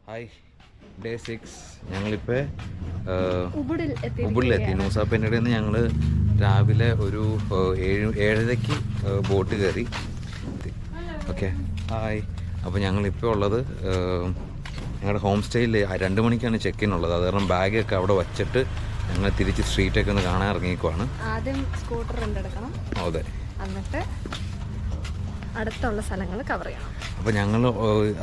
Hi, day 6 ഞങ്ങളിപ്പോൾ ഉബുഡിലെത്തി. നൂസാപ്പേൻ്റെ നിന്ന് ഞങ്ങൾ രാവിലെ ഒരു 7:30 ബോട്ട് കയറി. Okay, hi. അപ്പോൾ ഞങ്ങളിപ്പോൾ ഉള്ളത് ഞങ്ങളുടെ ഹോം സ്റ്റേയിൽ 2 മണിക്കാണ് ചെക്ക് ഇൻ ഉള്ളത്. അത് കാരണം ബാഗൊക്കെ അവിടെ വച്ചിട്ട് ഞങ്ങൾ തിരിച്ച് സ്ട്രീറ്റൊക്കെ ഒന്ന് കാണാൻ ഇറങ്ങിക്കുവാണ്. ആദ്യം സ്കൂട്ടർ റെൻ്റെടുക്കണം. അതെ, എന്നിട്ട് അടുത്തുള്ള സ്ഥലങ്ങൾ കവർ ചെയ്യണം. അപ്പോൾ ഞങ്ങൾ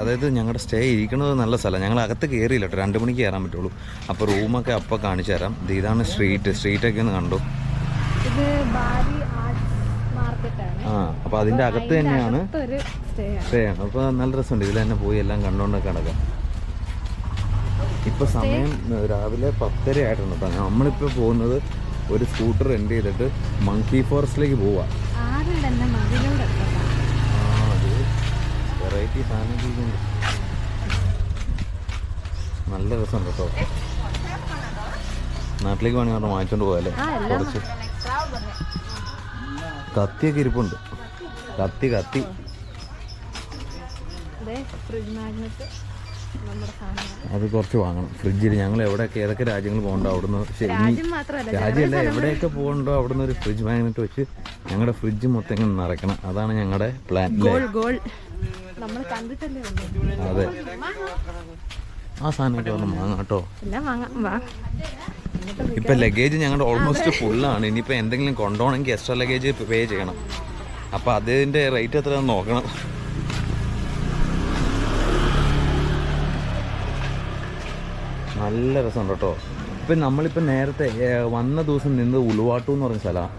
അതായത് ഞങ്ങളുടെ സ്റ്റേ ഇരിക്കുന്നത് നല്ല സ്ഥലം. ഞങ്ങൾ അകത്ത് കയറിയില്ല കേട്ടോ, 2 മണിക്ക് കയറാൻ പറ്റുള്ളൂ. അപ്പോൾ റൂമൊക്കെ അപ്പോൾ കാണിച്ചു തരാം. ഇതാണ് സ്ട്രീറ്റൊക്കെ ഒന്ന് കണ്ടു. ഇത് ബാലി ആർട്ട് മാർക്കറ്റാണ്. അപ്പോൾ അതിൻ്റെ അകത്ത് തന്നെയാണ് സ്റ്റേ ആണ്. അപ്പോൾ നല്ല രസമുണ്ട്. ഇതിൽ തന്നെ പോയി എല്ലാം കണ്ടുകൊണ്ടൊക്കെ നടക്കാം. ഇപ്പോൾ സമയം രാവിലെ 10:30 ആയിട്ടുണ്ട് കേട്ടോ. നമ്മളിപ്പോൾ പോകുന്നത് ഒരു സ്കൂട്ടർ റെൻ്റ് ചെയ്തിട്ട് മങ്കി ഫോറസ്റ്റിലേക്ക് പോവാം. വെറൈറ്റി സാധനങ്ങളുണ്ട്, നല്ല രസമുണ്ട് കേട്ടോ. നാട്ടിലേക്ക് വേണമെങ്കിൽ അവിടെ വാങ്ങിച്ചോണ്ട് പോകാല്ലേ. കുറച്ച് കത്തിയൊക്കെ ഇരിപ്പുണ്ട്. കത്തി അത് കുറച്ച് വാങ്ങണം ഫ്രിഡ്ജിൽ. ഞങ്ങൾ എവിടെയൊക്കെ ഏതൊക്കെ രാജ്യങ്ങൾ പോകണ്ടോ അവിടുന്ന്, രാജ്യമല്ല എവിടെയൊക്കെ പോകണ്ടോ അവിടുന്ന് ഒരു ഫ്രിഡ്ജ് മാഗ്നറ്റ് വെച്ച് ഞങ്ങളുടെ ഫ്രിഡ്ജ് മൊത്തം ഇങ്ങനെ നിറയ്ക്കണം. അതാണ് ഞങ്ങളുടെ പ്ലാൻ. അതെ, ആ സാധനമൊക്കെ ഒന്നും വാങ്ങാം കേട്ടോ. ഇപ്പം ലഗേജ് ഞങ്ങളുടെ ഓൾമോസ്റ്റ് ഫുള്ളാണ്. ഇനിയിപ്പോൾ എന്തെങ്കിലും കൊണ്ടുപോകണമെങ്കിൽ എക്സ്ട്രാ ലഗേജ് പേ ചെയ്യണം. അപ്പോൾ അതിൻ്റെ റേറ്റ് എത്രയാണെന്ന് നോക്കണം. നല്ല രസമുണ്ട് കേട്ടോ. ഇപ്പം നമ്മളിപ്പോൾ നേരത്തെ വന്ന ദിവസം നിന്ന് ഉളുവാട്ടു എന്ന് പറഞ്ഞ സ്ഥലമാണ്.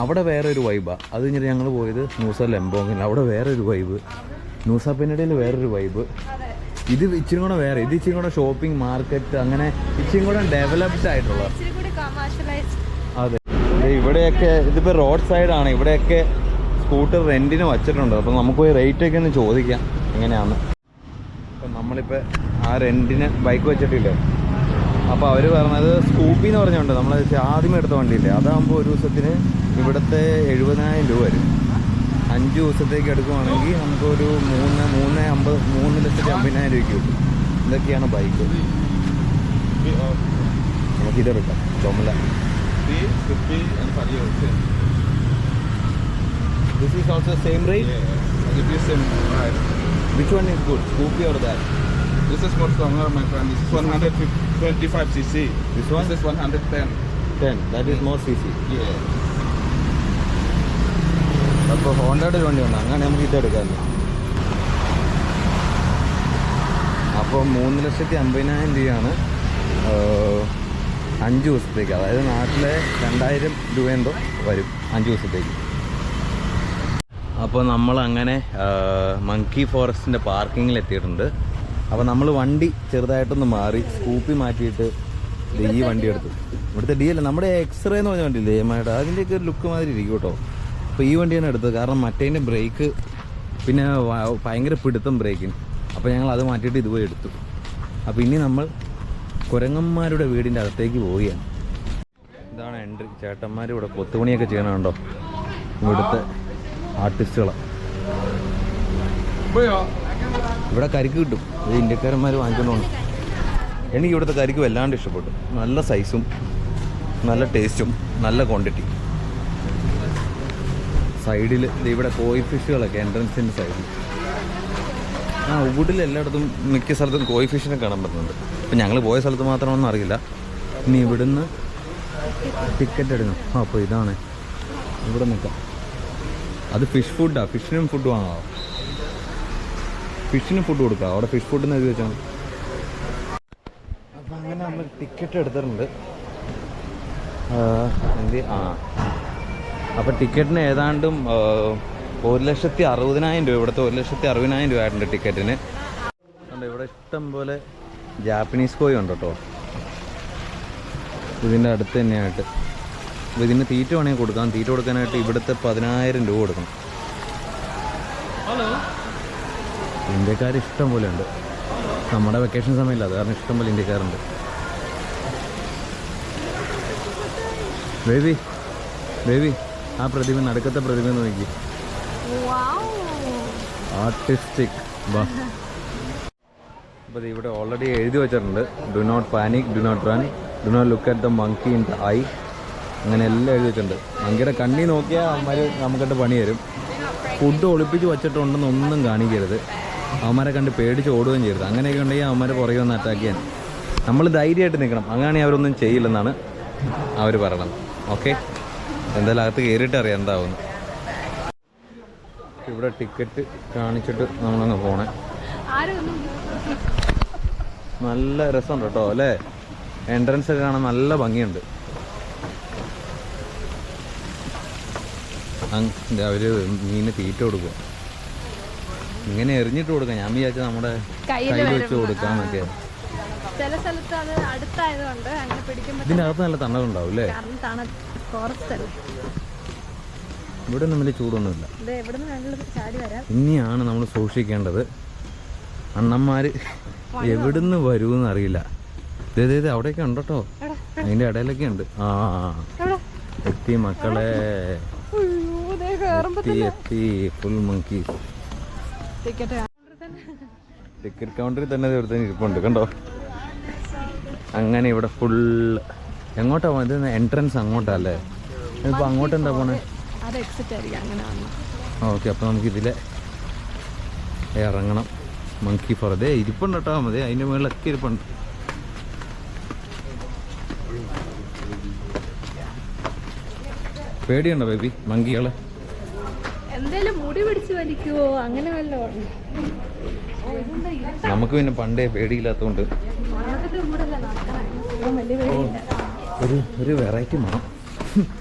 അവിടെ വേറെ ഒരു വൈബാണ്. അത് കഴിഞ്ഞിട്ട് ഞങ്ങൾ പോയത് നൂസ ലെമ്പോങ്ങിൽ, അവിടെ വേറെ ഒരു വൈബ്. നൂസ പെന്നഡയിൽ വേറൊരു വൈബ്. ഇത് ഇച്ചിരി കൂടെ വേറെ, ഇത് ഇച്ചിരി കൂടെ ഷോപ്പിംഗ് മാർക്കറ്റ്, അങ്ങനെ ഇച്ചിരി കൂടെ ഡെവലപ്ഡ് ആയിട്ടുള്ള. അതെ, ഇവിടെയൊക്കെ ഇതിപ്പോൾ റോഡ് സൈഡാണ്. ഇവിടെയൊക്കെ സ്കൂട്ടർ റെൻറ്റിന് വച്ചിട്ടുണ്ട്. അപ്പോൾ നമുക്ക് പോയി റേറ്റൊക്കെ ഒന്ന് ചോദിക്കാം എങ്ങനെയാണ്. അപ്പം നമ്മളിപ്പോൾ ആ റെൻറ്റിന് ബൈക്ക് വെച്ചിട്ടില്ലേ, അപ്പോൾ അവർ പറഞ്ഞത് സ്കൂപ്പി എന്ന് പറഞ്ഞുകൊണ്ട് നമ്മൾ ആദ്യമേ എടുത്ത വണ്ടിയില്ലേ, അതാകുമ്പോൾ ഒരു ദിവസത്തിന് ഇവിടുത്തെ 70,000 രൂപ വരും. 5 ദിവസത്തേക്ക് എടുക്കുവാണെങ്കിൽ നമുക്കൊരു 3,50,000 രൂപയ്ക്ക് കിട്ടും. ഇതൊക്കെയാണ് bike. നമുക്കിതെടുക്കാം. ചുമല This is also same rate? Which one is good, Scoopy or that? This is more stronger, my friend. This is 125 cc. This one? This is 110. That is more cc. Yeah. അപ്പോൾ ഹോണ്ടയുടെ ഒരു വണ്ടിയുണ്ട്, അങ്ങനെ നമുക്ക് ഇതെടുക്കാം. അപ്പോൾ 3,50,000 രൂപയാണ് 5 ദിവസത്തേക്ക്. അതായത് നാട്ടിലെ 2,000 രൂപ എന്തോ വരും 5 ദിവസത്തേക്ക്. അപ്പോൾ നമ്മളങ്ങനെ മങ്കി ഫോറസ്റ്റിൻ്റെ പാർക്കിങ്ങിൽ എത്തിയിട്ടുണ്ട്. അപ്പോൾ നമ്മൾ വണ്ടി ചെറുതായിട്ടൊന്ന് മാറി, സ്കൂപ്പി മാറ്റിയിട്ട് ഈ വണ്ടി എടുത്തു. ഇവിടുത്തെ ഡി അല്ല, നമ്മുടെ എക്സ്റേ എന്ന് പറഞ്ഞ വണ്ടിയില്ലേ ഏമായിട്ട്, അതിൻ്റെയൊക്കെ ഒരു ലുക്ക് മാതിരി ഇരിക്കും കേട്ടോ. അപ്പോൾ ഈ വണ്ടിയാണ് എടുത്തത്. കാരണം മറ്റേതിൻ്റെ ബ്രേക്ക് പിന്നെ ഭയങ്കര പിടുത്തം ബ്രേക്കിന്. അപ്പോൾ ഞങ്ങൾ അത് മാറ്റിയിട്ട് ഇതുപോയി എടുത്തു. അപ്പോൾ ഇനി നമ്മൾ കുരങ്ങന്മാരുടെ വീടിൻ്റെ അകത്തേക്ക് പോവുകയാണ്. ഇതാണ് എൻട്രി. ചേട്ടന്മാർ ഇവിടെ കൊത്തുപണിയൊക്കെ ചെയ്യണമുണ്ടോ, ഇവിടുത്തെ ആർട്ടിസ്റ്റുകളാണ്. ഇവിടെ കരിക്ക് കിട്ടും. ഇത് ഇന്ത്യക്കാരന്മാർ വാങ്ങിക്കൊണ്ടുപോകണം. എനിക്ക് ഇവിടുത്തെ കരിക്ക് വല്ലാണ്ട് ഇഷ്ടപ്പെട്ടു. നല്ല സൈസും നല്ല ടേസ്റ്റും നല്ല ക്വാണ്ടിറ്റി. സൈഡിൽ ഇവിടെ കോയി ഫിഷുകളൊക്കെ എൻട്രൻസിൻ്റെ സൈഡിൽ. ഉബുഡിൽ എല്ലായിടത്തും മിക്ക സ്ഥലത്തും കോയി ഫിഷിനെ കാണാൻ പറ്റുന്നുണ്ട്. ഇപ്പം ഞങ്ങൾ പോയ സ്ഥലത്ത് മാത്രമാണെന്ന് അറിയില്ല. ഇനി ഇവിടുന്ന് ടിക്കറ്റ് എടുക്കണം. അപ്പോൾ ഇതാണ് ഇവിടെ നിൽക്കാം. അത് ഫിഷ് ഫുഡാണ്. ഫിഷിനും ഫുഡ് വാങ്ങാമോ? ഫിഷിന് ഫുഡ് കൊടുക്കാം. അവിടെ ഫിഷ് ഫുഡ് എന്ന് എഴുതി വെച്ചാൽ. അപ്പം അങ്ങനെ നമ്മൾ ടിക്കറ്റ് എടുത്തിട്ടുണ്ട്. അപ്പോൾ ടിക്കറ്റിന് ഏതാണ്ടും 1,60,000 രൂപ. ഇവിടുത്തെ 1,60,000 രൂപ ആയിട്ടുണ്ട് ടിക്കറ്റിന്. അതുകൊണ്ട് ഇവിടെ ഇഷ്ടം പോലെ ജാപ്പനീസ് കോയി ഉണ്ട് കേട്ടോ, ഇതിൻ്റെ അടുത്ത് തന്നെയായിട്ട്. അപ്പോൾ ഇതിന് തീറ്റ വേണമെങ്കിൽ കൊടുക്കാം. തീറ്റ കൊടുക്കാനായിട്ട് ഇവിടുത്തെ 10,000 രൂപ കൊടുക്കണം. ഇന്ത്യക്കാർ ഇഷ്ടം പോലെ ഉണ്ട്. നമ്മുടെ വെക്കേഷൻ സമയമില്ല, അത് കാരണം ഇഷ്ടം പോലെ ഇന്ത്യക്കാരുണ്ട്. ബേബി ആ പ്രതിമ, നടുക്കത്തെ പ്രതിമ നോക്കി. ആർട്ടിസ്റ്റിക്. അപ്പോൾ ഇവിടെ ഓൾറെഡി എഴുതി വെച്ചിട്ടുണ്ട്, do not panic, do not run, do not look at the monkey in the eye. അങ്ങനെ എല്ലാം എഴുതി വെച്ചിട്ടുണ്ട്. മങ്കിയുടെ കണ്ണി നോക്കിയാൽ അവന്മാർ നമുക്കിട്ട് പണി തരും. ഫുഡ് ഒളിപ്പിച്ച് വെച്ചിട്ടുണ്ടെന്ന് ഒന്നും കാണിക്കരുത്. അവന്മാരെ കണ്ട് പേടിച്ച് ഓടുകയും ചെയ്യരുത്. അങ്ങനെയൊക്കെ ഉണ്ടെങ്കിൽ അവന്മാരെ പുറകെ വന്ന് അറ്റാക്ക് ചെയ്യാൻ നമ്മൾ ധൈര്യമായിട്ട് നിൽക്കണം. അങ്ങനെയാണെങ്കിൽ അവരൊന്നും ചെയ്യില്ലെന്നാണ് അവർ പറയണത്. ഓക്കെ, എന്തായാലും അകത്ത് കയറിയിട്ട് അറിയാം എന്താവുന്നു. ഇവിടെ ടിക്കറ്റ് കാണിച്ചിട്ട് നമ്മളങ്ങ് പോണേ. നല്ല രസമുണ്ട് കേട്ടോ അല്ലേ? എൻട്രൻസ് ഒക്കെ കാണാൻ നല്ല ഭംഗിയുണ്ട്. അവർ മീന് തീറ്റ കൊടുക്കുക, ഇങ്ങനെ എറിഞ്ഞിട്ട് കൊടുക്കാം. ഞാൻ വിചാരിച്ച നമ്മുടെ കയ്യിൽ വെച്ച് കൊടുക്കാന്നൊക്കെ. ചില സ്ഥലത്ത് അത് അടുത്തായതുകൊണ്ട് അങ്ങനെ പിടിക്കുമ്പോൾ ഇതിൻ്റെ അകത്ത് നല്ല തണലുണ്ടാവും അല്ലേ? ഇവിടെ ഒന്നും വലിയ ചൂടൊന്നുമില്ല. ഇനിയാണ് നമ്മൾ സൂക്ഷിക്കേണ്ടത്. അണ്ണന്മാർ എവിടുന്ന് വരുമെന്ന് അറിയില്ല. ഇതേ അവിടെയൊക്കെ ഉണ്ട് കേട്ടോ, അതിൻ്റെ ഇടയിലൊക്കെ ഉണ്ട്. ആ എത്തി മക്കളെ, എത്തി ഫുൾ മങ്കി. ടിക്കറ്റ് കൗണ്ടറിൽ തന്നെ ഒരുത്തന്നെ ഇരിപ്പുണ്ട് കണ്ടോ. അങ്ങനെ ഇവിടെ ഫുൾ എങ്ങോട്ടാ ഇത് എൻട്രൻസ് അങ്ങോട്ടല്ലേ? ഇപ്പം അങ്ങോട്ട് എന്താ പോണേ? ഓക്കെ, അപ്പോൾ നമുക്കിതിലെ ഇറങ്ങണം. മങ്കി ഫോറസ്റ്റ് ഇരിപ്പുണ്ട് കേട്ടോ. മതി, അതിൻ്റെ മുകളിലൊക്കെ ഇരിപ്പുണ്ട്. പേടിയുണ്ടോ ബേബി മങ്കികളെ? എന്തേലും മുടി പിടിച്ച് വലിക്കുവോ അങ്ങനെ വല്ലതും? നമുക്ക് പിന്നെ പണ്ടേ പേടിയില്ലാത്തതുകൊണ്ട് ഒരു വെറൈറ്റി മണം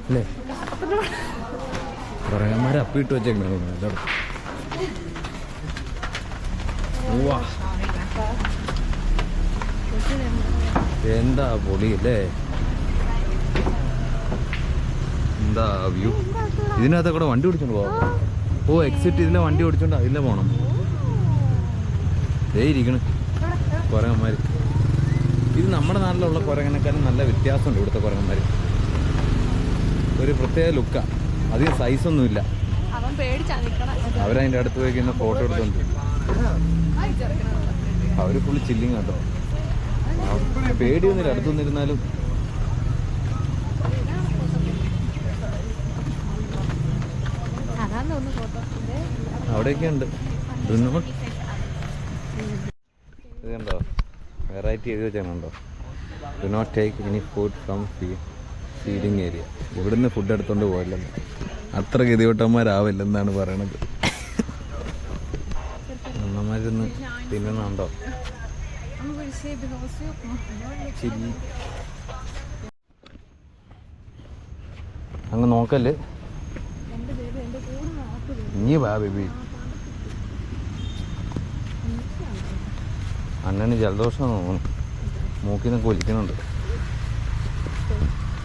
അല്ലേ? കുറേമാരെ അപ്പിട്ട് വെച്ചേക്കണ. എന്താ പൊളി അല്ലേ? എന്താ വ്യൂ. ഇതിനകത്ത് കൂടെ വണ്ടി ഓടിച്ചോണ്ട് പോവാം. ഓ എക്സിറ്റ് ഇതിലെ വണ്ടി ഓടിച്ചോണ്ട് അതിലെ പോണം. ഇരിക്കണ് കുരങ്ങന്മാർ. ഇത് നമ്മുടെ നാട്ടിലുള്ള കുരങ്ങനേക്കാളും നല്ല വ്യത്യാസമുണ്ട് ഇവിടുത്തെ കുരങ്ങന്മാർ. ഒരു പ്രത്യേക ലുക്കാണ്, അധികം സൈസൊന്നുമില്ല. അവരതിൻ്റെ അടുത്ത് പോയിക്കുന്ന ഫോട്ടോ എടുത്തോണ്ട് അവർ ഫുള്ള് ചില്ലിങ് കേട്ടോ. പേടിയൊന്നുമില്ല അടുത്തൊന്നിരുന്നാലും. അവിടെയൊക്കെ ഉണ്ട്. ഇത് കണ്ടോ, വെറൈറ്റി എഴുതി വെച്ചാണോ? Do not take any food from feeding area. ഇവിടുന്ന് ഫുഡ് എടുത്തോണ്ട് പോയില്ലെന്ന്. അത്ര ഗതിവട്ടന്മാരാവില്ലെന്നാണ് പറയണത്. അമ്മമാരിന്ന് തിന്നണുണ്ടോ? അങ്ങ് നോക്കല്ലേ, ഇനി വാ ബേബി. അണ്ണന് ജലദോഷം തോന്നുന്നു, മൂക്കിൽ നിന്നൊക്കെ ഒലിക്കുന്നുണ്ട്.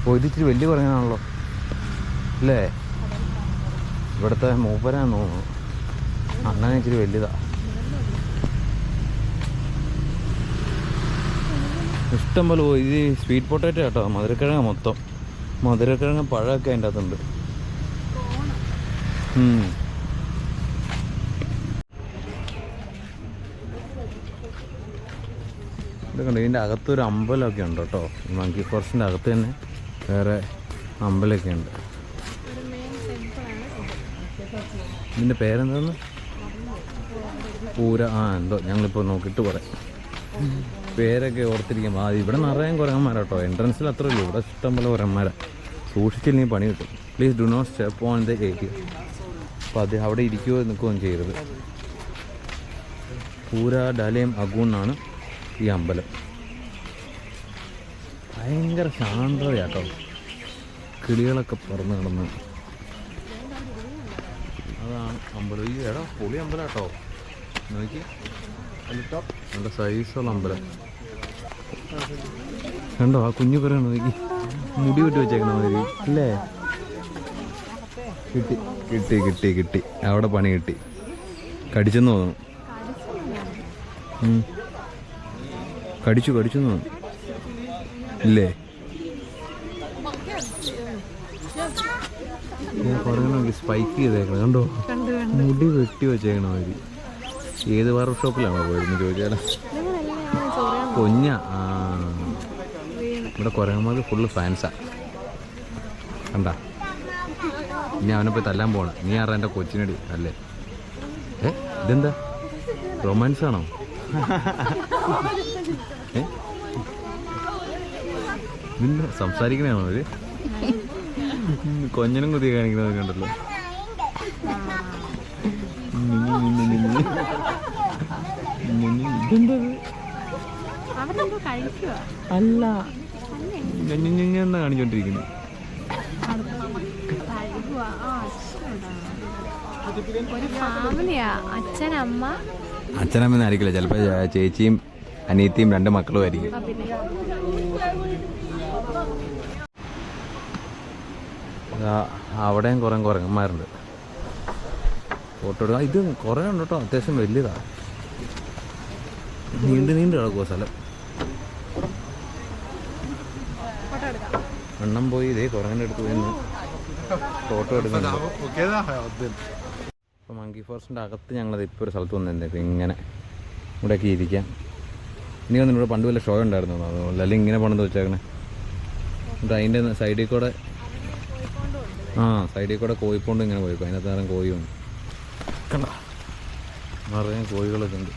ഓ ഇത് ഇച്ചിരി വലിയ കുരങ്ങനാണല്ലോ അല്ലേ? ഇവിടുത്തെ മൂപ്പരാന്ന് തോന്നുന്നു. അണ്ണനെ ഇച്ചിരി വലുതാ. ഇഷ്ടം പോലെ പോയി. ഇത് സ്വീറ്റ് പൊട്ടാറ്റോ കേട്ടോ, മധുരക്കിഴങ്ങ് മൊത്തം. മധുരക്കിഴങ്ങ് പഴമൊക്കെ അതിൻ്റെ അകത്തുണ്ട്. ഇതൊക്കെ ഇതിൻ്റെ അകത്തൊരു അമ്പലമൊക്കെ ഉണ്ട് കേട്ടോ. ഈ മങ്കി ഫോറസ്റ്റിൻ്റെ അകത്ത് തന്നെ വേറെ അമ്പലമൊക്കെ ഉണ്ട്. ഇതിൻ്റെ പേരെന്താന്ന്? പൂര എന്തോ ഞങ്ങളിപ്പോൾ നോക്കിയിട്ട് പറയാം. പേരൊക്കെ ഓർത്തിരിക്കുമ്പോൾ ഇവിടെ നിറയെ കുരങ്ങന്മാരാട്ടോ. എൻട്രൻസിൽ അത്രയല്ലോ, ഇവിടെ ഇഷ്ടം പോലെ കുരങ്ങന്മാരാണ്. സൂക്ഷിച്ചില്ലെങ്കിൽ പണി കിട്ടും. Please do not step on the area. അപ്പോൾ അത് അവിടെ ഇരിക്കുകയോ നിൽക്കുകയും ചെയ്യരുത്. പൂര ഡാലയം അഗൂൺ ഈ അമ്പലം. ഭയങ്കര ശാന്തതയാട്ടോ, കിളികളൊക്കെ പറന്ന് കിടന്ന്. അതാണ് അമ്പലം. ഈ എടാ പൊളി അമ്പലം കേട്ടോ. നോക്കി നല്ല സൈസുള്ള അമ്പലം കണ്ടോ. ആ കുഞ്ഞു പറയണ നോക്കി, മുടി വിട്ട് വെച്ചേക്കണ മാതിരി അല്ലേ? കിട്ടി കിട്ടി കിട്ടി കിട്ടി അവിടെ പണി കിട്ടി. കടിച്ചെന്ന് തോന്നുന്നു. കടിച്ചു തോന്നുന്നു ഇല്ലേ? കുറേ സ്പൈക്ക് ചെയ്തേക്കണം കണ്ടോ, മുടി വെട്ടി വെച്ചേക്കണ മാതിരി. ഏത് ബാർബർ ഷോപ്പിലാണോ പോയിരുന്നു ചോദിച്ചാലോ? കൊഞ്ഞ. ആ ഇവിടെ കുരങ്ങന്മാർക്ക് ഫുള്ള് ഫാൻസാ. കണ്ടാ, ഇനി അവനെ പോയി തല്ലാൻ പോകണം. നീ ആറാ എൻ്റെ കൊച്ചിനടി അല്ലേ? ഇതെന്താ റൊമാൻസ് ആണോ? ഇതിന് സംസാരിക്കണയാണോ അവര്? കൊഞ്ഞനും കുതിയെ കാണിക്കുന്നത് കണ്ടല്ലോ. അല്ല എന്നാ കാണിച്ചോണ്ടിരിക്കുന്നു. അച്ഛനമ്മ ആയിരിക്കില്ല, ചിലപ്പോ ചേച്ചിയും അനിയത്തിയും 2 മക്കളും ആയിരിക്കും. അവിടെയും കുറേ കുരങ്ങന്മാരുണ്ട്. ഫോട്ടോ എടുക്കാം. ഇത് കുറേ ഉണ്ട് കേട്ടോ, അത്യാവശ്യം വലിയതാ. നീണ്ട് കിടക്കുമോ സ്ഥലം. എണ്ണം പോയി ഇതേ കുരങ്ങൻ്റെ അടുത്ത് പോയി ഫോട്ടോ എടുക്കുന്നുണ്ട്. അപ്പോൾ മങ്കി ഫോറസ്റ്റിൻ്റെ അകത്ത് ഞങ്ങളത് ഇപ്പോൾ ഒരു സ്ഥലത്ത് വന്നിരുന്നേക്കും. ഇങ്ങനെ ഇവിടെയൊക്കെ ഇരിക്കാം. ഇനി വന്നിട്ട് ഇവിടെ പണ്ട് വല്ല ഷോ ഉണ്ടായിരുന്നു, അതുപോലെ അല്ലെങ്കിൽ ഇങ്ങനെ പണിത് വെച്ചേക്കണേ. എന്നിട്ട് അതിൻ്റെ സൈഡിൽ കൂടെ കോഴിപ്പോണ്ട് ഇങ്ങനെ പോയിക്കും. അതിനകത്ത് നേരം കോഴിയുണ്ട്. കണ്ട നിറയെ കോഴികളൊക്കെ ഉണ്ട്.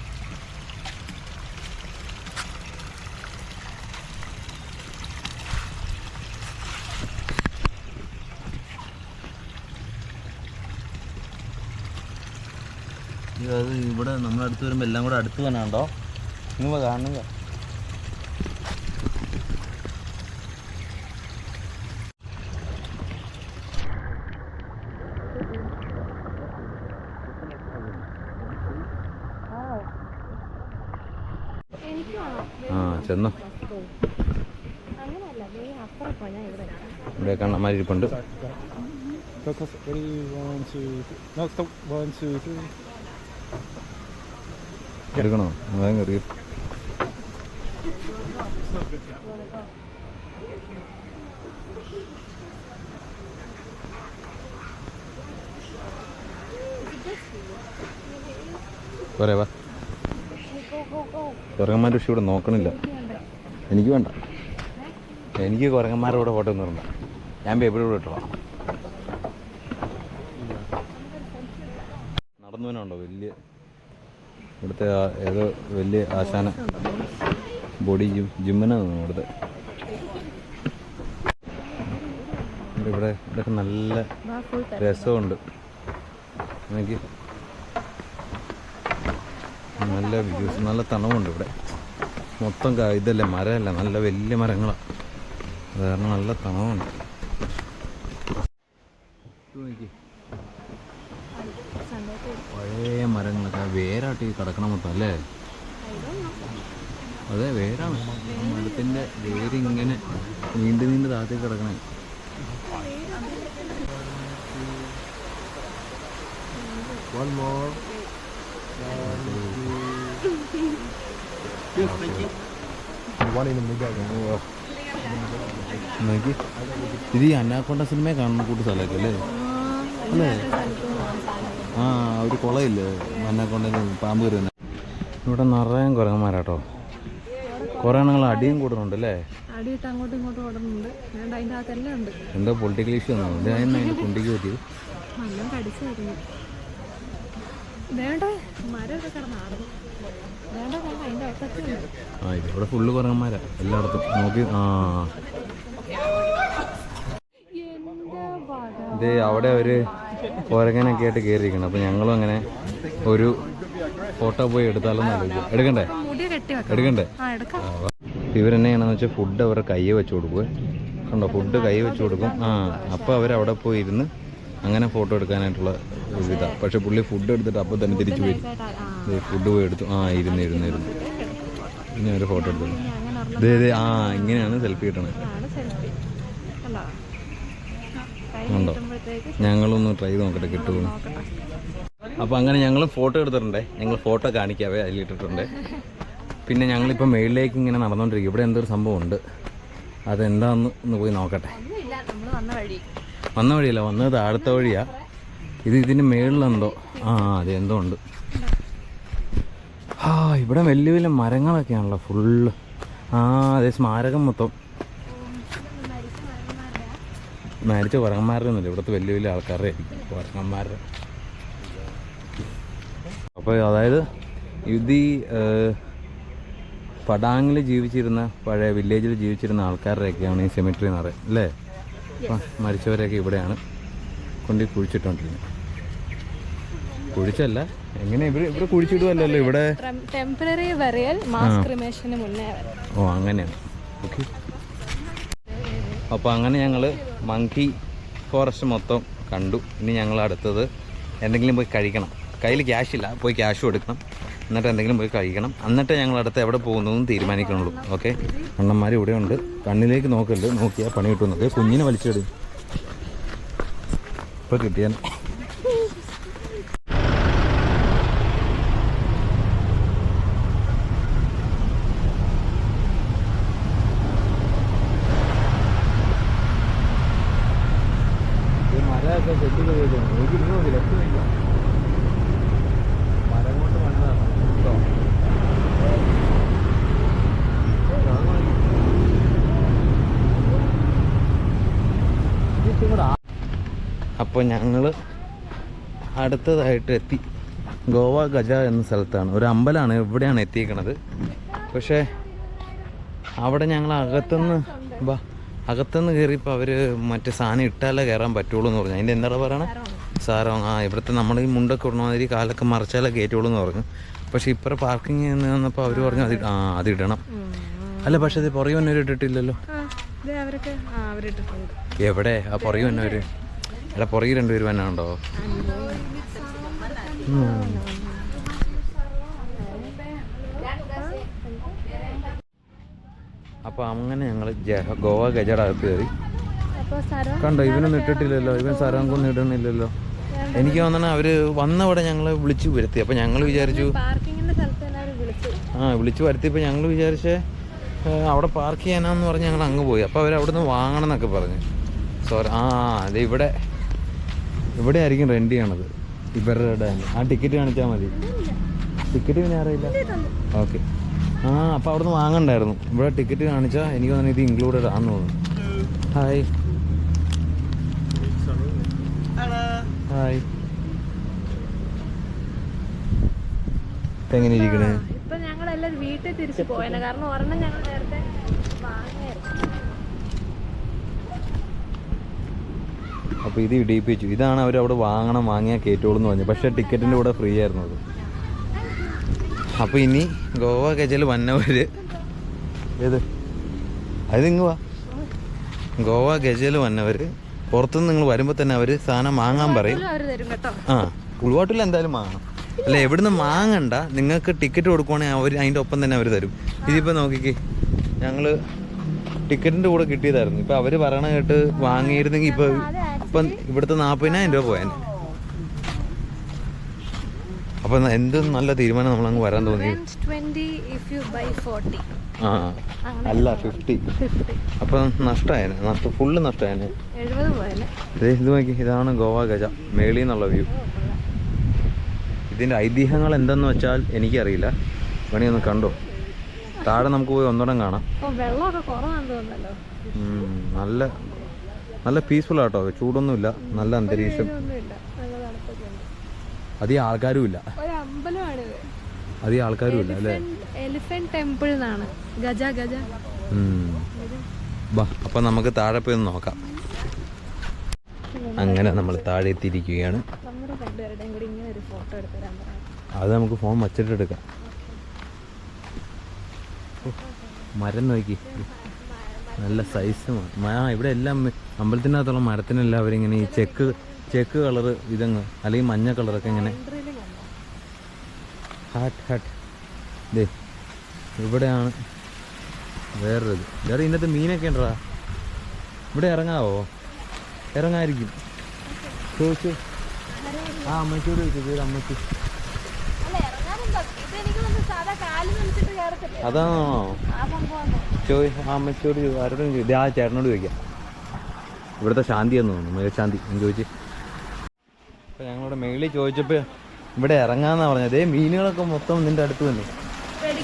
അത് ഇവിടെ നമ്മളടുത്ത് വരുമ്പോൾ എല്ലാം കൂടെ അടുത്ത് തന്നെ ഉണ്ടോ? നിങ്ങൾ കാണുക. ചെന്നോ, ഇവിടെ കണ്ണന്മാരിപ്പുണ്ട്. എടുക്കണോ? വേഗം കയറി. പോരെ വാ. കുരങ്ങന്മാരുടെ വിഷയം ഇവിടെ നോക്കണില്ല. എനിക്ക് വേണ്ട, എനിക്ക് കുരങ്ങന്മാരുടെ കൂടെ ഫോട്ടോ ഒന്നും വരണ്ട. ഞാൻ പേപ്പർ കൂടെ ഇട്ടോളാം. നടന്നു വേണമുണ്ടോ? വലിയ ഇവിടുത്തെ ഏതോ വലിയ ആശാന ബോഡി ജിമ്മിനാണ് തോന്നുന്നു ഇവിടുത്തെ. ഇവിടെയൊക്കെ നല്ല രസമുണ്ട്. എനിക്ക് നല്ല വ്യൂസ്, നല്ല തണവുണ്ട് ഇവിടെ. മൊത്തം ഇതല്ലേ, മരമല്ല, നല്ല വലിയ മരങ്ങളാണ്. അത് കാരണം നല്ല തണവുണ്ട്. പഴയ മരങ്ങളൊക്കെ വേരാട്ടി കിടക്കണം മൊത്തം അല്ലേ? അതെ, വേരാണ്. മരത്തിൻ്റെ വേരിങ്ങനെ നീണ്ട് താഴത്തേക്ക് കിടക്കണേ. One more. One in the middle. നോക്കി, ഇത് ഈ അന്നാക്കൊണ്ട സിനിമ കാണുന്ന കൂട്ട് സ്ഥലമൊക്കെ അല്ലേ? അല്ലേ? ആ, ഒരു കുളമില്ലേ അന്നാക്കൊണ്ട പാമ്പ് കയറുന്ന. ഇവിടെ നിറയെ കുരങ്ങന്മാരാട്ടോ. കുറേ എണ്ണങ്ങൾ അടിയും കൂടുന്നുണ്ട് അല്ലേ? അടിയിട്ട് അങ്ങോട്ടും ഇങ്ങോട്ടും ഓടുന്നുണ്ട്. അതിൻ്റെ അകത്തെല്ലാം ഉണ്ട്. എന്തോ പൊളിറ്റിക്കൽ ഇഷ്യൂ ഒന്നും അതിൻ്റെ കുണ്ടിക്ക് പറ്റിയത്. നല്ല കടിച്ചായിരുന്നു. വേണ്ട മരമൊക്കെ കിടന്നാടുന്നു. വേണ്ട അതിൻ്റെ അകത്തൊക്കെ. ആ, ഇവിടെ ഫുള്ള് കുരങ്ങന്മാരാ എല്ലായിടത്തും. നോക്കി. ആ, ഇത് അവിടെ ഒരു കുരങ്ങനൊക്കെ ആയിട്ട് കയറിയിരിക്കണം. അപ്പോൾ ഞങ്ങളും അങ്ങനെ ഒരു ഫോട്ടോ പോയി എടുത്താലോന്ന് ആലോചിക്കും. എടുക്കണ്ടേ? ഇവരെന്നെ ചെയ്യണമെന്ന് വെച്ചാൽ ഫുഡ് അവരുടെ കയ്യെ വെച്ച് കൊടുക്കുക. കണ്ടോ, ഫുഡ് കൈ വെച്ച് കൊടുക്കും. ആ, അപ്പോൾ അവരവിടെ പോയി ഇരുന്ന് അങ്ങനെ ഫോട്ടോ എടുക്കാനായിട്ടുള്ള ഇതാണ്. പക്ഷെ പുള്ളി ഫുഡ് എടുത്തിട്ട് അപ്പോൾ തന്നെ തിരിച്ചു വരും. ഫുഡ് പോയി എടുത്തു. ആ, ഇരുന്ന് ഇനി ഒരു ഫോട്ടോ എടുത്തു. ആ, ഇങ്ങനെയാണ് സെൽഫി കിട്ടണത്. ഉണ്ടോ? ഞങ്ങളൊന്ന് ട്രൈ ചെയ്ത് നോക്കട്ടെ കിട്ടുമോ. അപ്പോൾ അങ്ങനെ ഞങ്ങൾ ഫോട്ടോ എടുത്തിട്ടുണ്ടേ. ഞങ്ങൾ ഫോട്ടോ കാണിക്കാവേ അതിലിട്ടിട്ടുണ്ട്. പിന്നെ ഞങ്ങളിപ്പോൾ മേളിലേക്ക് ഇങ്ങനെ നടന്നുകൊണ്ടിരിക്കും. ഇവിടെ എന്തൊരു സംഭവം ഉണ്ട്, അതെന്താണെന്ന് ഒന്ന് പോയി നോക്കട്ടെ. വന്ന വഴിയല്ല, വന്നത് അടുത്ത വഴിയാ. ഇതിന് മേളിലെന്തോ അതെന്തോ ഉണ്ട്. ഇവിടെ വലിയ വലിയ മരങ്ങളൊക്കെയാണല്ലോ ഫുള്ള്. ആ അതെ, സ്മാരകം മൊത്തം മരിച്ച കുരങ്ങന്മാരുടെ ഒന്നുമില്ല, ഇവിടുത്തെ വലിയ വലിയ ആൾക്കാരുടെ ആയിരിക്കും കുരങ്ങന്മാരുടെ. അപ്പോൾ അതായത് ഇത് ഈ പടാങ്ങിൽ ജീവിച്ചിരുന്ന പഴയ വില്ലേജിൽ ജീവിച്ചിരുന്ന ആൾക്കാരുടെയൊക്കെയാണ് ഈ സെമിട്രി എന്ന് പറയുന്നത് അല്ലേ? അപ്പം മരിച്ചവരെയൊക്കെ ഇവിടെയാണ് കൊണ്ട് കുഴിച്ചിട്ടുകൊണ്ടിരുന്നത്. കുഴിച്ചല്ല, എങ്ങനെ ഇവിടെ കുഴിച്ചിടുമല്ലോ ഇവിടെ. ടെമ്പററി ബറിയൽ, മാസ് ക്രിമേഷന് മുന്നേ വരെ. ഓ അങ്ങനെയാണ്. ഓക്കെ. അപ്പോൾ അങ്ങനെ ഞങ്ങൾ മങ്കി ഫോറസ്റ്റ് മൊത്തം കണ്ടു. ഇനി ഞങ്ങൾ അടുത്തത് എന്തെങ്കിലും പോയി കഴിക്കണം. കയ്യിൽ ക്യാഷ് ഇല്ല, പോയി ക്യാഷും എടുക്കണം, എന്നിട്ട് എന്തെങ്കിലും പോയി കഴിക്കണം. എന്നിട്ട് ഞങ്ങൾ അടുത്ത് എവിടെ പോകുന്നതെന്ന് തീരുമാനിക്കണുള്ളൂ. ഓക്കെ. അണ്ണന്മാർ ഇവിടെ ഉണ്ട്, കണ്ണിലേക്ക് നോക്കരുത്, നോക്കിയാൽ പണി കിട്ടുന്നത്. കുഞ്ഞിനെ വലിച്ചിടും. ഇപ്പോൾ കിട്ടിയാൽ മരമൊക്കെ സെറ്റ് ചെയ്ത് നോക്കിയിരുന്നോ ലക്ഷ്യമില്ല. മരം കൊണ്ട് വന്നതാണ് കേട്ടോ. അപ്പോൾ ഞങ്ങൾ അടുത്തതായിട്ട് എത്തി. ഗോവ ഗജ എന്ന സ്ഥലത്താണ്, ഒരു അമ്പലമാണ് ഇവിടെയാണ് എത്തിയിരിക്കണത്. പക്ഷേ അവിടെ ഞങ്ങൾ അകത്തുനിന്ന് കയറിയപ്പോൾ അവർ മറ്റേ സാധനം ഇട്ടാലേ കയറാൻ പറ്റുള്ളൂ എന്ന് പറഞ്ഞു. അതിൻ്റെ എന്താ പറയണേ സാറോ, ഇവിടുത്തെ നമ്മൾ ഈ മുണ്ടൊക്കെ ഇടണമാതിരി കാലൊക്കെ മറച്ചാലേ കയറ്റുള്ളൂ എന്ന് പറഞ്ഞു. പക്ഷേ ഇപ്പുറം പാർക്കിങ് വന്നപ്പോൾ അവർ പറഞ്ഞു അത് ഇടണം. അല്ല, പക്ഷേ അത് പുറകെ വന്നവർ ഇട്ടിട്ടില്ലല്ലോ. എവിടെ ആ പുറകെ വന്നവർ? അല്ല, പുറകെ രണ്ടുപേര് വന്നുണ്ടോ? അപ്പോൾ അങ്ങനെ ഞങ്ങൾ ഗോവ ഗജയുടെ അകത്ത് കയറി. കണ്ടോ, ഇവനൊന്നും ഇട്ടിട്ടില്ലല്ലോ, ഇവൻ സരാങ്കൊന്നും ഇടണില്ലല്ലോ. എനിക്ക് തോന്നണ അവര് വന്നവിടെ ഞങ്ങളെ വിളിച്ചു വരുത്തി. അപ്പോൾ ഞങ്ങൾ വിചാരിച്ചു വിളിച്ചു വരുത്തിയപ്പോൾ ഞങ്ങൾ വിചാരിച്ചേ അവിടെ പാർക്ക് ചെയ്യാനാന്ന് പറഞ്ഞ് ഞങ്ങൾ അങ്ങ് പോയി. അപ്പോൾ അവരവിടെ നിന്ന് വാങ്ങണം എന്നൊക്കെ പറഞ്ഞു. അത് ഇവിടെ ആയിരിക്കും റെൻ്റ് ചെയ്യണത് ഇവരുടെ. ആ ടിക്കറ്റ് കാണിച്ചാൽ മതി. ടിക്കറ്റ് പിന്നെ അറിയില്ല. ഓക്കെ. അപ്പോൾ അവിടെ നിന്ന് വാങ്ങണ്ടായിരുന്നു. ഇവിടെ ടിക്കറ്റ് കാണിച്ചാൽ എനിക്ക് തോന്നുന്നു ഇത് ഇൻക്ലൂഡഡ് ആണെന്ന് തോന്നുന്നു. Hi hi. എങ്ങനെ ഇരിക്കണേ? ഇപ്പൊ ഞങ്ങളെല്ലാം വീട്ടിൽ തിരിച്ചു പോയനെ, കാരണം ഒരെണ്ണം ഞങ്ങൾ നേരത്തെ വാങ്ങിയായിരുന്നു. അപ്പോൾ ഇത് ഇടിയിപ്പിച്ചു. ഇതാണ് അവരവിടെ വാങ്ങിയാൽ കയറ്റുള്ളൂ എന്ന് പറഞ്ഞു. പക്ഷേ ടിക്കറ്റിൻ്റെ കൂടെ ഫ്രീ ആയിരുന്നു അത്. അപ്പോൾ ഇനി ഗോവ ഗജയിൽ വന്നവർ ഏത് അത് ഇങ്ങ് വാ. ഗോവ ഗജയിൽ വന്നവർ പുറത്തുനിന്ന് നിങ്ങൾ വരുമ്പോൾ തന്നെ അവർ സാധനം വാങ്ങാൻ പറയും. ഉൾവാട്ടിൽ എന്തായാലും വാങ്ങണം. അല്ല, എവിടുന്ന് വാങ്ങണ്ട, നിങ്ങൾക്ക് ടിക്കറ്റ് കൊടുക്കുവാണെങ്കിൽ അവർ അതിൻ്റെ ഒപ്പം തന്നെ അവർ തരും. ഇതിപ്പോൾ നോക്കിക്കേ, ഞങ്ങൾ ടിക്കറ്റിൻ്റെ കൂടെ കിട്ടിയതായിരുന്നു. ഇപ്പം അവർ പറയണ കേട്ട് വാങ്ങിയിരുന്നെങ്കിൽ ഇപ്പം ഇവിടുത്തെ 40,000 രൂപ പോയാൽ. അപ്പം എന്ത് നല്ല തീരുമാനം നമ്മളങ്ങ് വരാൻ തോന്നി. അല്ല 50. അപ്പം നഷ്ടമായേനെ, ഫുള്ള് നഷ്ടമായേനെ. ഇത് നോക്കി, ഇതാണ് ഗോവ ഗജ മേളിൽ നിന്നുള്ള വ്യൂ. ഇതിൻ്റെ ഐതിഹ്യങ്ങൾ എന്തെന്ന് വെച്ചാൽ എനിക്കറിയില്ല. വേണി ഒന്ന് കണ്ടോ, താഴെ നമുക്ക് പോയി ഒന്നുകൂടെ കാണാം. നല്ല പീസ്ഫുൾ ആട്ടോ, ചൂടൊന്നുമില്ല, നല്ല അന്തരീക്ഷം, അധികം ആൾക്കാരും ഇല്ല. അധികം ആൾക്കാരും ഇല്ല അല്ലേ? എലിഫന്റ് ടെമ്പിൾ എന്നാണ് ഗജ ഗജ. അപ്പം നമുക്ക് താഴെ പോയി ഒന്ന് നോക്കാം. അങ്ങനെ നമ്മൾ താഴെ എത്തിയിരിക്കുകയാണ്. അത് നമുക്ക് ഫോൺ വച്ചിട്ട് എടുക്കാം. മരം നോക്കി, നല്ല സൈസ്. ഇവിടെ എല്ലാം അമ്പലത്തിനകത്തുള്ള മരത്തിനെല്ലാം അവരിങ്ങനെ ഈ ചെക്ക് കളറ് ഇതങ്ങ്, അല്ലെങ്കിൽ മഞ്ഞ കളറൊക്കെ ഇങ്ങനെ ഹാട്ട് ദേ ഇവിടെയാണ് വേറൊരു വേറെ ഇതിനകത്ത് മീനൊക്കെ ഉണ്ടോ? ഇവിടെ ഇറങ്ങാവോ? ഇറങ്ങായിരിക്കും. ചോദിച്ചു അമ്മച്ചോട് ചോദിച്ചു. അമ്മച്ചി അതാണോ? അമ്മച്ചോട് ആരോടും ചോദിച്ചു. ആ ചേട്ടനോട് ചോദിക്കാം. ഇവിടുത്തെ ശാന്തിയാന്ന് തോന്നുന്നു, മേൽശാന്തി എന്ന് ചോദിച്ച്. അപ്പോൾ ഞങ്ങളിവിടെ മേളിൽ ചോദിച്ചപ്പോൾ ഇവിടെ ഇറങ്ങാന്നാണ് പറഞ്ഞത്. അതേ മീനുകളൊക്കെ മൊത്തം നിൻ്റെ അടുത്ത് തന്നെ.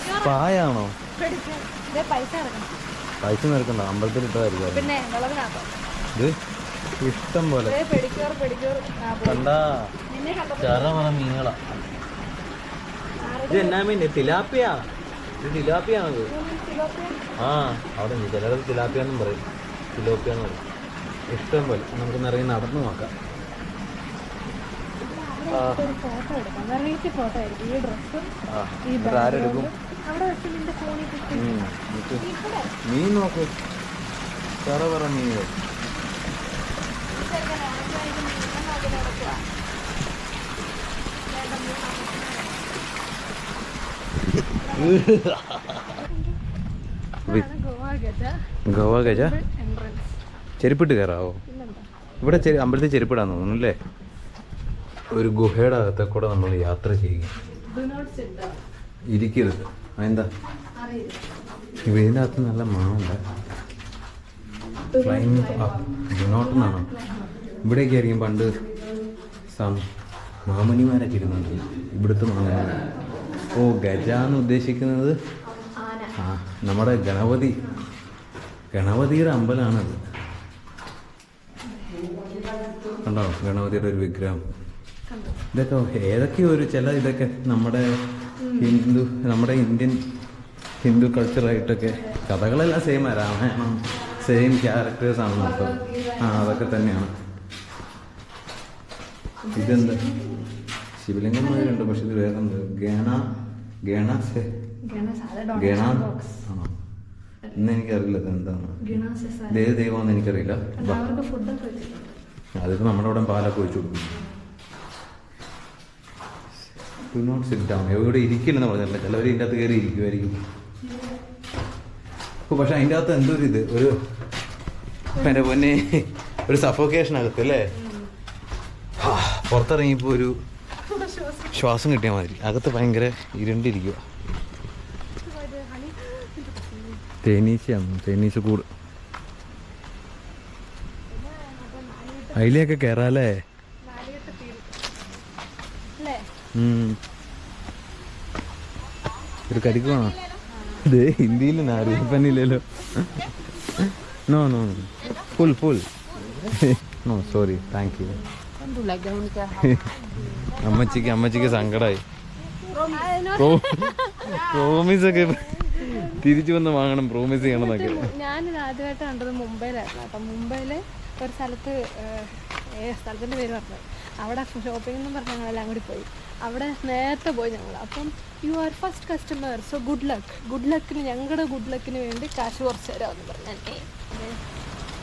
സ്പായാണോ? പെഡിക്യൂർ. ഇതേ പൈസ ഇറക്കണം. പൈസ നിൽക്കണ്ട, അമ്പലത്തിൽ ഇട്ടതായിരിക്കും. പിന്നെ വിളവിനാക്കോ ഇത് ഇഷ്ടം പോലെ പെഡിക്യൂർ പെഡിക്യൂർ. കണ്ടാ നിന്നെ കണ്ടപ്പോ ചറ പറ മീനുകളാ. ഇത് എന്നാ മീൻ? തിലാപ്പിയാ. ഇത് തിലാപ്പിയാണത്. ആ അവിടെ ചിലരത് തിലാപ്പിയാന്നും പറയും, തിലോപ്പിയാന്ന് പറയും. ഇഷ്ടം പോലെ നമുക്ക് നിറയെ നടന്നു നോക്കാം. ഒരു ഫോട്ടോ എടുക്കാം. വെറൈറ്റി ഫോട്ടോ ആയിരിക്കും ഈ ഡ്രസ്സും ഈ ആരെടുക്കും? അവിടെ വെച്ച് നിന്റെ ഫോണിൽ കിട്ടി. ഇവിടെ മീൻ നോക്ക്, ചറ പറ മീനുകൾ. ഗോവ ഗജ ചെരുപ്പിട്ട് കയറാവോ? ഇവിടെ അമ്പലത്തിൽ ചെരുപ്പിടാൻ തോന്നുന്നു അല്ലേ? ഒരു ഗുഹയുടെ അകത്തെ കൂടെ നമ്മൾ യാത്ര ചെയ്യുക. ഇരിക്കരുത്. അതെന്താ? ഇതിൻ്റെ അകത്ത് നല്ല മണമുണ്ട്. ഫ്ലൈങ് ഡുനോട്ടെന്നാണോ? ഇവിടേക്ക് ആയിരിക്കും പണ്ട് മാമനിമാരൊക്കെ ഇരുന്നുണ്ട്. ഇവിടുത്തെ മാമനിമാർ. ഓ, ഗജ എന്ന് ഉദ്ദേശിക്കുന്നത് ആ നമ്മുടെ ഗണപതിയുടെ അമ്പലമാണത്. കണ്ടോ ഗണപതിയുടെ ഒരു വിഗ്രഹം. ഇതൊക്കെ ഏതൊക്കെയോ ഇതൊക്കെ നമ്മുടെ ഇന്ത്യൻ ഹിന്ദു കൾച്ചറായിട്ടൊക്കെ കഥകളെല്ലാം സെയിമാണ്. രാമായണം സെയിം ക്യാരക്ടേഴ്സാണ് മൊത്തം. അതൊക്കെ തന്നെയാണ്. ഇതെന്താ? ശിവലിംഗം മാതിരിയുണ്ട്, പക്ഷെ ഇത് വേറെ എന്ത്? ഗണ ആണോ എന്ന് എനിക്കറിയില്ല. ഇത് എന്താണ്, ദൈവമാണെന്ന് എനിക്കറിയില്ല. അതിപ്പോൾ നമ്മുടെ ഇവിടെ പാലൊക്കെ ഒഴിച്ചു കൊടുക്കും. Do not sit down. ഇവിടെ ഇരിക്കില്ലെന്ന് പറഞ്ഞില്ല. ചിലവർ ഇതിൻ്റെ അകത്ത് കയറി ഇരിക്കുമായിരിക്കും. പക്ഷെ അതിൻ്റെ അകത്ത് എന്തൊരു ഒരു എൻ്റെ പൊന്നെ ഒരു സഫോക്കേഷനകത്ത് അല്ലേ? പുറത്തിറങ്ങിയപ്പോൾ ഒരു ശ്വാസം കിട്ടിയ മാതിരി. അകത്ത് ഭയങ്കര ഇരുണ്ടിരിക്കുക. തേനീച്ച കൂട്. അതിലേക്ക് കയറാല്ലേ? ഒരു കരിക്ക് വേണോ? ഇത് ഹിന്ദിയിൽ നാരിപ്പനില്ലല്ലോ. No no full no sorry thank you. അമ്മച്ചിക്ക് സങ്കടമായി. പ്രോമിസൊക്കെ തിരിച്ചു വന്ന് വാങ്ങണം, പ്രോമിസ് ചെയ്യണമെന്നൊക്കെ. ഞാനിത് ആദ്യമായിട്ട് കണ്ടത് മുംബൈയിലായിരുന്നു കേട്ടോ. മുംബൈയില് ഒരു സ്ഥലത്തിൻ്റെ പേര് പറഞ്ഞത്. അവിടെ ഷോപ്പിംഗ് എന്നും പറഞ്ഞ് ഞങ്ങളെല്ലാം കൂടി പോയി. അവിടെ നേരത്തെ പോയി ഞങ്ങൾ. അപ്പം you are first customer, so good ലക്കിന് ഞങ്ങളുടെ ഗുഡ് ലക്കിന് വേണ്ടി കാശ് കുറച്ച് തരാമെന്ന് പറഞ്ഞു.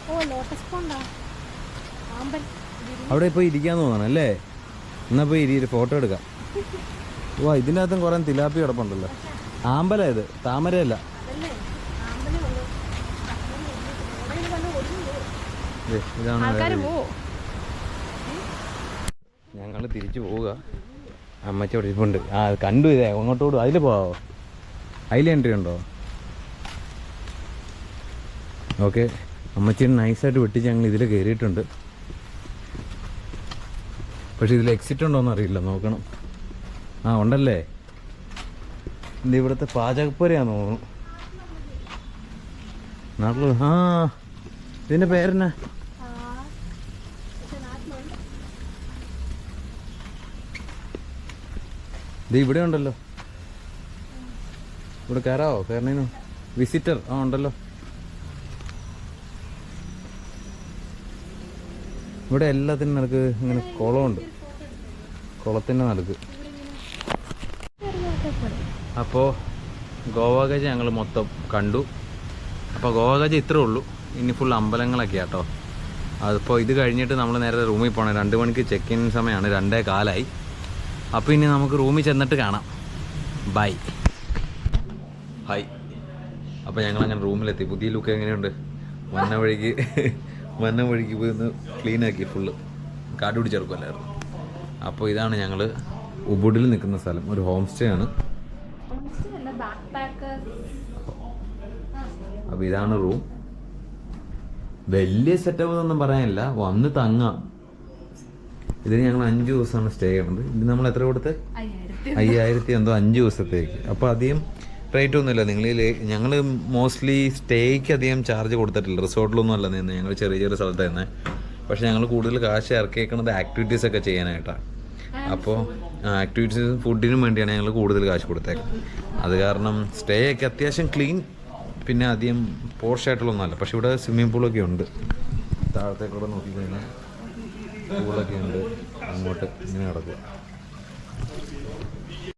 ഓ ലോട്ടസ് പോണ്ടാ അവിടെ പോയി ഇരിക്കാൻ തോന്നണം അല്ലേ? എന്നാൽ പോയി ഫോട്ടോ എടുക്കാം. വാ, ഇതിൻ്റെ അകത്തും കുറേ തിലാപ്പി കിടപ്പുണ്ടല്ലോ. ആമ്പല ഇത്, താമരയല്ല. ഇതാണ്. ഞങ്ങൾ തിരിച്ചു പോവുക. അമ്മച്ചി അവിടെ ഇരിപ്പുണ്ട്. കണ്ടു ഇതേ അങ്ങോട്ടോട്. അതിൽ പോവാമോ? അതിൽ എൻട്രി ഉണ്ടോ? ഓക്കെ, അമ്മച്ചി നൈസായിട്ട് വെട്ടിച്ച് ഞങ്ങൾ ഇതിൽ കയറിയിട്ടുണ്ട്. പക്ഷെ ഇതിൽ എക്സിറ്റ് ഉണ്ടോയെന്ന് അറിയില്ല, നോക്കണം. ഉണ്ടല്ലേ. ഇത് ഇവിടുത്തെ പാചകപ്പുരയാന്ന് തോന്നുന്നു. നാട്ടിൽ ഇതിൻ്റെ പേരെന്നാ? ഇത് ഇവിടെ ഉണ്ടല്ലോ. ഇവിടെ കയറാവോ? കയറണേനോ? വിസിറ്റർ ഉണ്ടല്ലോ. ഇവിടെ എല്ലാത്തിനും നടുക്ക് ഇങ്ങനെ കുളമുണ്ട്. കുളത്തിൻ്റെ നടുക്ക്. അപ്പോൾ ഗോവ ഗജ ഞങ്ങൾ മൊത്തം കണ്ടു. അപ്പോൾ ഗോവ ഗജ ഇത്രേ ഉള്ളൂ. ഇനി ഫുൾ അമ്പലങ്ങളൊക്കെ ആട്ടോ. അതിപ്പോൾ ഇത് കഴിഞ്ഞിട്ട് നമ്മൾ നേരെ റൂമിൽ പോകണം. 2 മണിക്ക് ചെക്ക് ഇൻ സമയമാണ്. 2:15. അപ്പോൾ ഇനി നമുക്ക് റൂമിൽ ചെന്നിട്ട് കാണാം. ബൈ. ഹായ്. അപ്പോൾ ഞങ്ങളങ്ങനെ റൂമിലെത്തി. പുതിയ ലുക്ക് എങ്ങനെയുണ്ട്? വന്ന വഴിക്ക് പോയി ഒന്ന് ക്ലീനാക്കി ഫുള്ള്. കാട് പിടിച്ചെടുക്കുമല്ലായിരുന്നു. അപ്പോൾ ഇതാണ് ഞങ്ങൾ ഉബുഡിൽ നിൽക്കുന്ന സ്ഥലം. ഒരു ഹോം സ്റ്റേ ആണ്. അപ്പോൾ ഇതാണ് റൂം. വലിയ സെറ്റപ്പ് എന്നൊന്നും പറയാനില്ല, വന്ന് തങ്ങാം. ഇതിന് ഞങ്ങൾ 5 ദിവസമാണ് സ്റ്റേ ചെയ്യുന്നത്. ഇത് നമ്മൾ എത്ര കൊടുത്ത്? 5000 എന്തോ 5 ദിവസത്തേക്ക്. അപ്പോൾ അധികം റേറ്റ് ഒന്നുമില്ല. ഞങ്ങൾ മോസ്റ്റ്ലി സ്റ്റേക്ക് അധികം ചാർജ് കൊടുത്തിട്ടില്ല. റിസോർട്ടിലൊന്നും അല്ല നിന്ന്, ഞങ്ങൾ ചെറിയ ചെറിയ സ്ഥലത്ത് തന്നെ. പക്ഷേ ഞങ്ങൾ കൂടുതൽ കാശ് ഇറക്കിയേക്കുന്നത് ആക്ടിവിറ്റീസൊക്കെ ചെയ്യാനായിട്ടാണ്. അപ്പോൾ ആക്ടിവിറ്റീസും ഫുഡിനും വേണ്ടിയാണ് ഞങ്ങൾ കൂടുതൽ കാശ് കൊടുത്തേക്കുന്നത്. അത് കാരണം സ്റ്റേ ഒക്കെ അത്യാവശ്യം ക്ലീൻ, പിന്നെ അധികം പോർഷായിട്ടുള്ളൊന്നുമല്ല. പക്ഷേ ഇവിടെ സ്വിമ്മിംഗ് പൂളൊക്കെ ഉണ്ട്. താഴത്തേക്കൂടെ നോക്കിക്കഴിഞ്ഞാൽ പൂളൊക്കെ ഉണ്ട്. അങ്ങോട്ട് ഇങ്ങനെ കിടക്കുക.